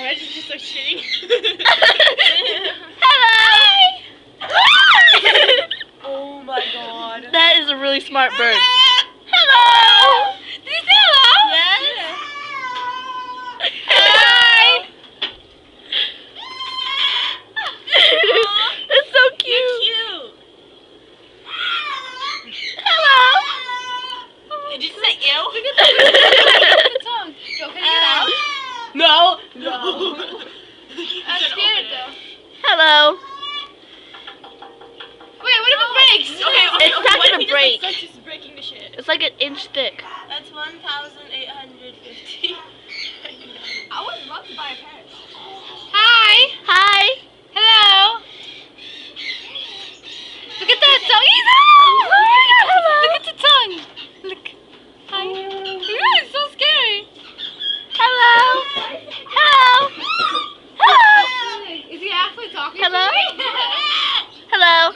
Imagine just like shitting. Hello! Oh my god. That is a really smart bird. Hello! Did you say hello? Yes. Hi. It's so cute. You're cute. Hello! Did you say ew? Look at the tongue. Yo, can you get out? No. No. I'm scared though. Hello. Wait, what if it breaks? Okay, It's not gonna break. It's just breaking the shit. It's like an inch thick. That's 1,850. I was about to buy a pair. Hi. Hi. Hello. Look at that tongue. Hello. Look at the tongue. Look. Hi. It's so scary. Hello. Hello. Hello. Is he actually talking Hello. to me? Hello.